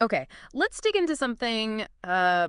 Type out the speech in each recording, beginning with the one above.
Okay, let's dig into something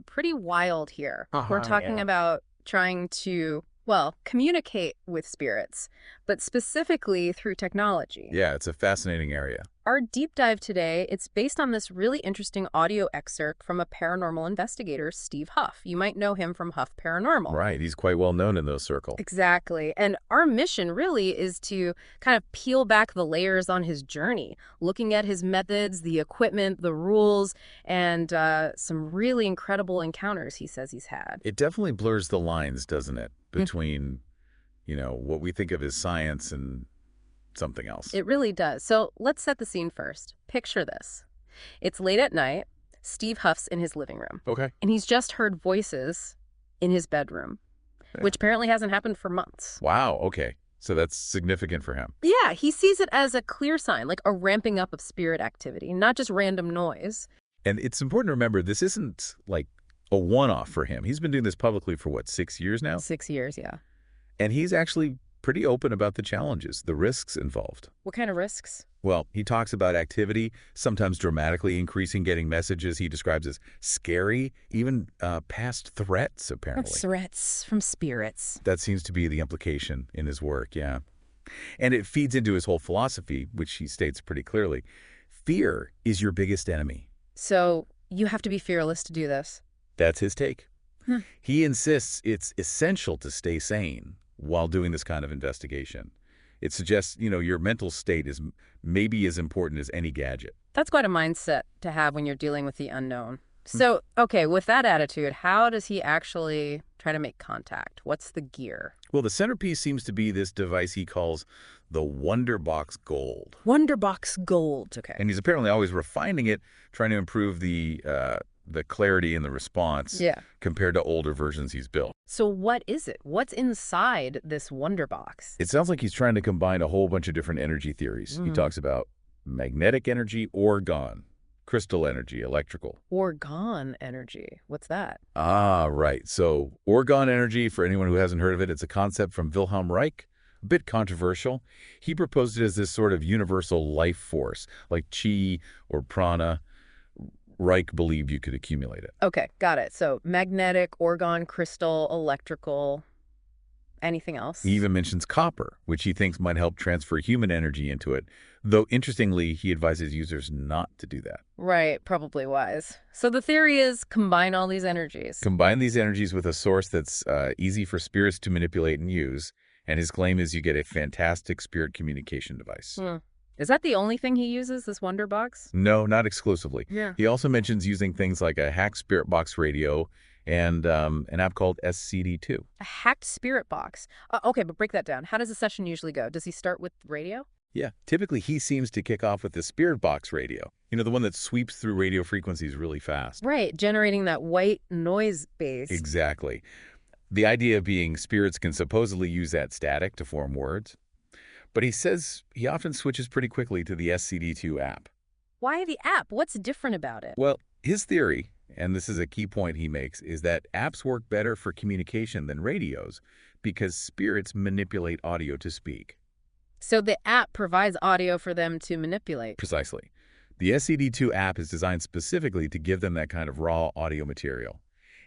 pretty wild here. We're talking Yeah. about trying to, well, communicate with spirits, but specifically through technology. Yeah, it's a fascinating area. Our deep dive today, it's based on this really interesting audio excerpt from a paranormal investigator, Steve Huff. You might know him from Huff Paranormal. Right, he's quite well known in those circles. Exactly. And our mission really is to kind of peel back the layers on his journey, looking at his methods, the equipment, the rules, and some really incredible encounters he says he's had. It definitely blurs the lines, doesn't it, Mm. between, what we think of as science and something else. It really does. So let's set the scene first. Picture this. It's late at night. Steve Huff's in his living room, Okay. and he's just heard voices in his bedroom, which apparently hasn't happened for months. Wow, okay. So that's significant for him. Yeah, he sees it as a clear sign, like a ramping up of spirit activity, not just random noise. And it's important to remember this isn't like a one-off for him. He's been doing this publicly for, what, 6 years now? 6 years, yeah. And he's actually pretty open about the challenges, the risks involved. What kind of risks? Well, he talks about activity, sometimes dramatically increasing, getting messages he describes as scary, even past threats, apparently. Threats from spirits. That seems to be the implication in his work, yeah. And it feeds into his whole philosophy, which he states pretty clearly. Fear is your biggest enemy. So you have to be fearless to do this. That's his take. Hmm. He insists it's essential to stay sane while doing this kind of investigation. It suggests, your mental state is maybe as important as any gadget. That's quite a mindset to have when you're dealing with the unknown. So, okay, with that attitude, how does he actually try to make contact? What's the gear? Well, the centerpiece seems to be this device he calls the Wonderbox Gold. Wonderbox Gold. Okay. And he's apparently always refining it, trying to improve the clarity in the response Yeah. compared to older versions he's built. So what is it? What's inside this Wonderbox? It sounds like he's trying to combine a whole bunch of different energy theories. He talks about magnetic energy, orgone, crystal energy, electrical. Orgone energy. What's that? Ah, right. So orgone energy, for anyone who hasn't heard of it, it's a concept from Wilhelm Reich, a bit controversial. He proposed it as this sort of universal life force, like chi or prana. Reich believed you could accumulate it. Okay, got it. So magnetic, orgone, crystal, electrical, anything else? He even mentions copper, which he thinks might help transfer human energy into it, though interestingly, he advises users not to do that. Right, probably wise. So the theory is combine all these energies. Combine these energies with a source that's easy for spirits to manipulate and use, and his claim is you get a fantastic spirit communication device. Is that the only thing he uses, this Wonder Box? No, not exclusively. Yeah. He also mentions using things like a hack spirit box radio and an app called SCD2. A hacked spirit box. Okay, but break that down. How does a session usually go? Does he start with radio? Yeah, typically he seems to kick off with the spirit box radio, the one that sweeps through radio frequencies really fast. Right, generating that white noise base. Exactly. The idea being spirits can supposedly use that static to form words. But he says he often switches pretty quickly to the SCD2 app. Why the app? What's different about it? Well, his theory, and this is a key point he makes, is that apps work better for communication than radios because spirits manipulate audio to speak. So the app provides audio for them to manipulate. Precisely. The SCD2 app is designed specifically to give them that kind of raw audio material.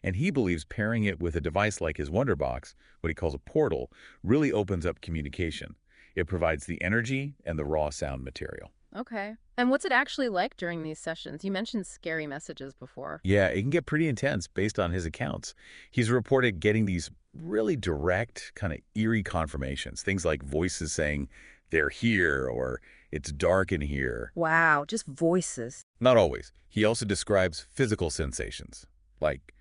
And he believes pairing it with a device like his Wonderbox, what he calls a portal, really opens up communication. It provides the energy and the raw sound material. Okay. And what's it actually like during these sessions? You mentioned scary messages before. Yeah, it can get pretty intense based on his accounts. He's reported getting these really direct, kind of eerie confirmations. Things like voices saying, they're here, or it's dark in here. Wow, just voices. Not always. He also describes physical sensations, like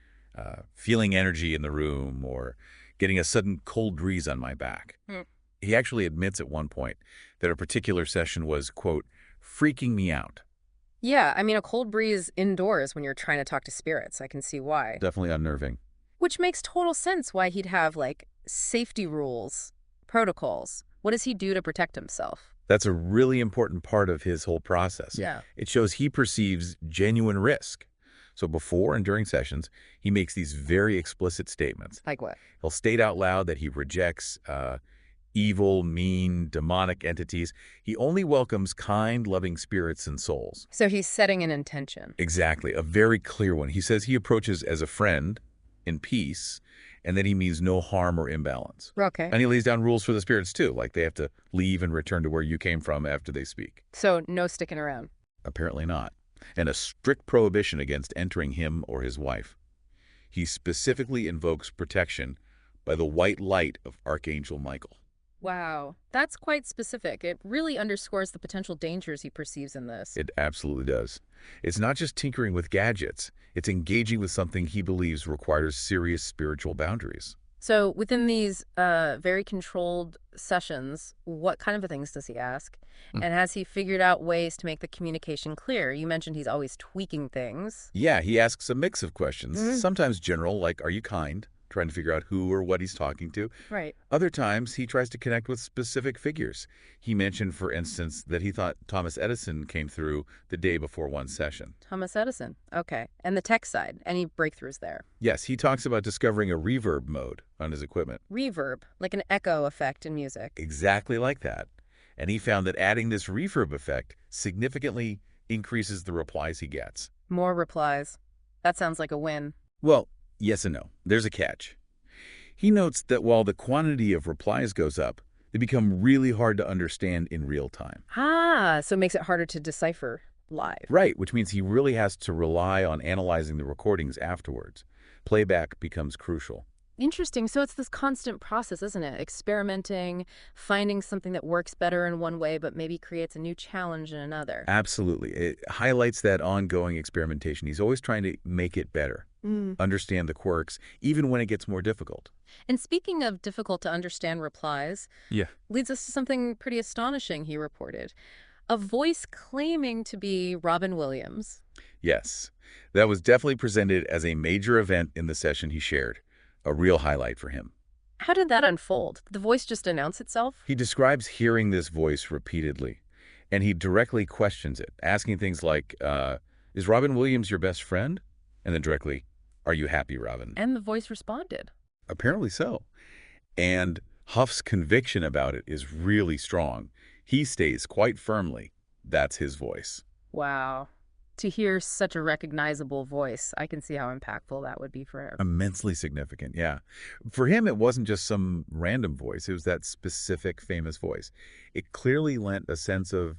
feeling energy in the room or getting a sudden cold breeze on my back. He actually admits at one point that a particular session was, quote, freaking me out. Yeah, I mean, a cold breeze indoors when you're trying to talk to spirits. I can see why. Definitely unnerving. Which makes total sense why he'd have, like, safety rules, protocols. What does he do to protect himself? That's a really important part of his whole process. Yeah. It shows he perceives genuine risk. So before and during sessions, he makes these very explicit statements. Like what? He'll state out loud that he rejects evil, mean, demonic entities. He only welcomes kind, loving spirits and souls. So he's setting an intention. Exactly, a very clear one. He says he approaches as a friend in peace, and that he means no harm or imbalance. Okay. And he lays down rules for the spirits too, like they have to leave and return to where you came from after they speak. So no sticking around. Apparently not. And a strict prohibition against entering him or his wife. He specifically invokes protection by the white light of Archangel Michael. Wow, that's quite specific. It really underscores the potential dangers he perceives in this. It absolutely does. It's not just tinkering with gadgets. It's engaging with something he believes requires serious spiritual boundaries. So within these very controlled sessions, what kind of things does he ask? Mm. And has he figured out ways to make the communication clear? You mentioned he's always tweaking things. Yeah, he asks a mix of questions, Mhm. sometimes general, like, are you kind? Trying to figure out who or what he's talking to. Right. Other times, he tries to connect with specific figures. He mentioned, for instance, that he thought Thomas Edison came through the day before one session. Thomas Edison. Okay. And the tech side, any breakthroughs there? Yes, he talks about discovering a reverb mode on his equipment. Reverb, like an echo effect in music. Exactly like that. And he found that adding this reverb effect significantly increases the replies he gets. More replies. That sounds like a win. Well, yes and no. There's a catch. He notes that while the quantity of replies goes up, they become really hard to understand in real time. Ah, so it makes it harder to decipher live. Right, which means he really has to rely on analyzing the recordings afterwards. Playback becomes crucial. Interesting. So it's this constant process, isn't it? Experimenting, finding something that works better in one way, but maybe creates a new challenge in another. Absolutely. It highlights that ongoing experimentation. He's always trying to make it better, Mm. understand the quirks, even when it gets more difficult. And speaking of difficult to understand replies, Yeah. leads us to something pretty astonishing he reported. A voice claiming to be Robin Williams. Yes. That was definitely presented as a major event in the session he shared. A real highlight for him. How did that unfold? Did the voice just announce itself? He describes hearing this voice repeatedly, and he directly questions it, asking things like, is Robin Williams your best friend? And then directly, are you happy, Robin? And the voice responded. Apparently so. And Huff's conviction about it is really strong. He stays quite firmly, that's his voice. Wow. To hear such a recognizable voice, I can see how impactful that would be for him. Immensely significant, yeah. For him, it wasn't just some random voice. It was that specific famous voice. It clearly lent a sense of,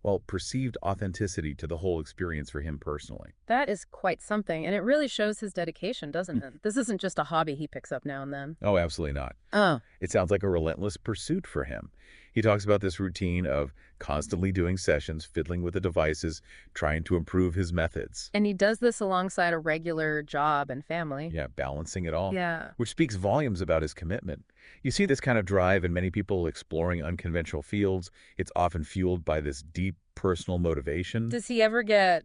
well, perceived authenticity to the whole experience for him personally. That is quite something, and it really shows his dedication, doesn't it? This isn't just a hobby he picks up now and then. Oh, absolutely not. Oh. It sounds like a relentless pursuit for him. He talks about this routine of constantly doing sessions, fiddling with the devices, trying to improve his methods. And he does this alongside a regular job and family. Yeah, balancing it all. Yeah. Which speaks volumes about his commitment. You see this kind of drive in many people exploring unconventional fields. It's often fueled by this deep personal motivation. Does he ever get,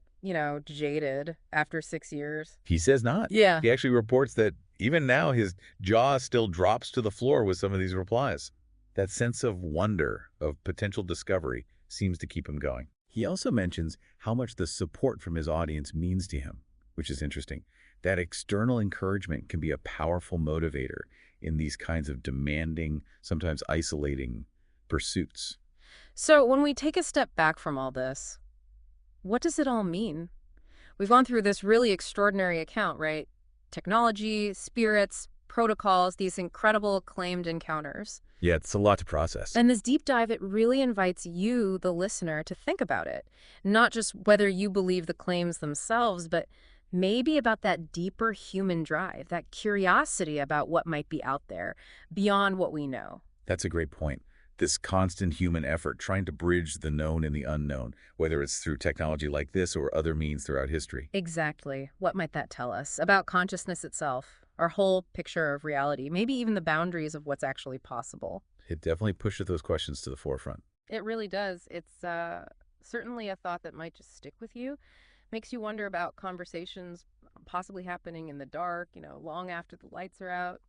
jaded after 6 years? He says not. Yeah. He actually reports that even now his jaw still drops to the floor with some of these replies. That sense of wonder, of potential discovery, seems to keep him going. He also mentions how much the support from his audience means to him, which is interesting. That external encouragement can be a powerful motivator in these kinds of demanding, sometimes isolating pursuits. So when we take a step back from all this, what does it all mean? We've gone through this really extraordinary account, right? Technology, spirits, protocols, these incredible claimed encounters. Yeah, it's a lot to process. And this deep dive, it really invites you, the listener, to think about it. Not just whether you believe the claims themselves, but maybe about that deeper human drive, that curiosity about what might be out there beyond what we know. That's a great point. This constant human effort trying to bridge the known and the unknown, whether it's through technology like this or other means throughout history. Exactly. What might that tell us about consciousness itself, our whole picture of reality, maybe even the boundaries of what's actually possible? It definitely pushes those questions to the forefront. It really does. It's certainly a thought that might just stick with you. Makes you wonder about conversations possibly happening in the dark, long after the lights are out.